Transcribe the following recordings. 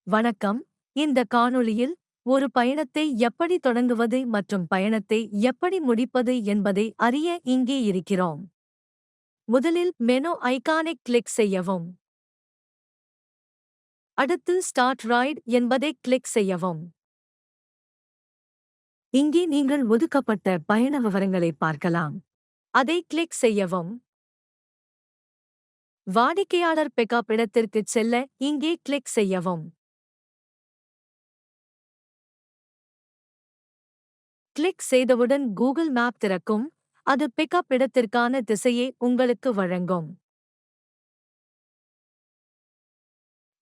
வணக்கம். இந்த காணொளியில் ஒரு பயணத்தை எப்படி தொடங்குவது மற்றும் பயணத்தை எப்படி முடிப்பது என்பதை அறிய இங்கே இருக்கிறோம். முதலில் மெனு ஐகானை கிளிக் செய்யவும். அடுத்து ஸ்டார்ட் ரைட் என்பதை கிளிக் செய்யவும். இங்கே நீங்கள் ஒதுக்கப்பட்ட பயண விவரங்களை பார்க்கலாம். அதை கிளிக் செய்யவும். வாடிக்கையாளர் பிக்கப் இடத்திற்குச் செல்ல இங்கே கிளிக் செய்யவும். கிளிக் செய்தவுடன் கூகுள் மேப் திறக்கும். அது பிக்கப் இடத்திற்கான திசையை உங்களுக்கு வழங்கும்.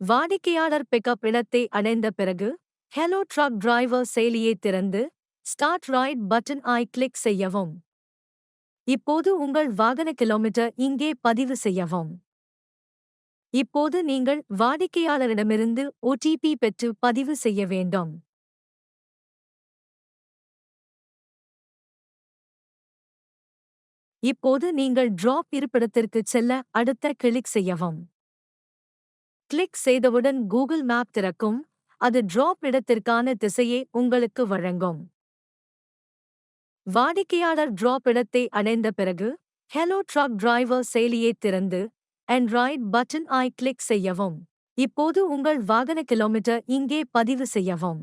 வாடிக்கையாளர் பிக்கப் இடத்தை அடைந்த பிறகு ஹெலோ ட்ரக் டிரைவர் செயலியை திறந்து ஸ்டார்ட் ரைட் பட்டன் ஐ கிளிக் செய்யவும். இப்போது உங்கள் வாகன கிலோமீட்டர் இங்கே பதிவு செய்யவும். இப்போது நீங்கள் வாடிக்கையாளரிடமிருந்து ஓடிபி பெற்று பதிவு செய்ய வேண்டும். இப்போது நீங்கள் டிராப் இருப்பிடத்திற்குச் செல்ல அடுத்த கிளிக் செய்யவும். கிளிக் செய்தவுடன் கூகுள் மேப் திறக்கும். அது டிராப் இடத்திற்கான திசையை உங்களுக்கு வழங்கும். வாடிக்கையாளர் டிராப் இடத்தை அடைந்த பிறகு ஹெலோ ட்ரக் டிரைவர் செயலியை திறந்து and right button I click செய்யவும். இப்போது உங்கள் வாகன கிலோமீட்டர் இங்கே பதிவு செய்யவும்.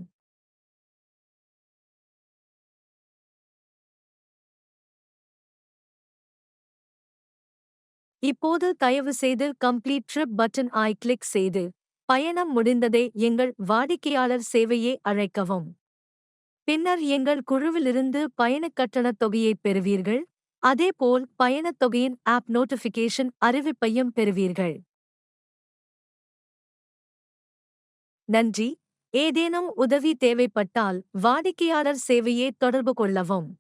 இப்போது தயவுசெய்து கம்ப்ளீட் ட்ரிப் பட்டன் ஐ கிளிக் செய்து பயணம் முடிந்ததை எங்கள் வாடிக்கையாளர் சேவையை அழைக்கவும். பின்னர் எங்கள் குழுவிலிருந்து பயணக் கட்டணத் தொகையைப் பெறுவீர்கள். அதேபோல் பயணத் தொகையின் ஆப் நோட்டிஃபிகேஷன் அறிவிப்பையும் பெறுவீர்கள். நன்றி. ஏதேனும் உதவி தேவைப்பட்டால் வாடிக்கையாளர் சேவையை தொடர்பு கொள்ளவும்.